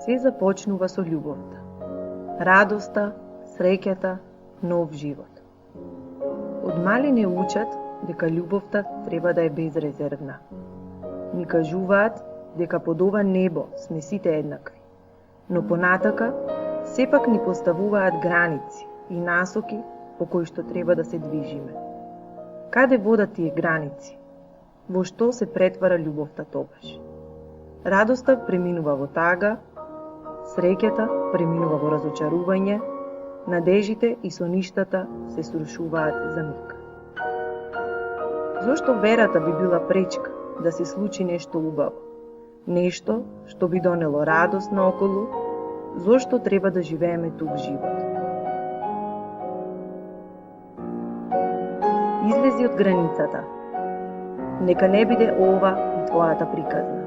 Све започнува со љубовта. Радоста, среќата, нов живот. Од мали не учат дека љубовта треба да е безрезервна. Ни кажуваат дека под ова небо сме сите еднакви. Но понатака, сепак ни поставуваат граници и насоки по кои што треба да се движиме. Каде водат тие граници? Во што се претвара љубовта тогаш? Радоста преминува во тага, среќата преминува во разочарување, надежите и соништата се срушуваат за миг. Зошто верата би била пречка да се случи нешто убаво? Нешто што би донело радост наоколу? Зошто треба да живееме тук живот? Излези од границата. Нека не биде ова и твојата приказна.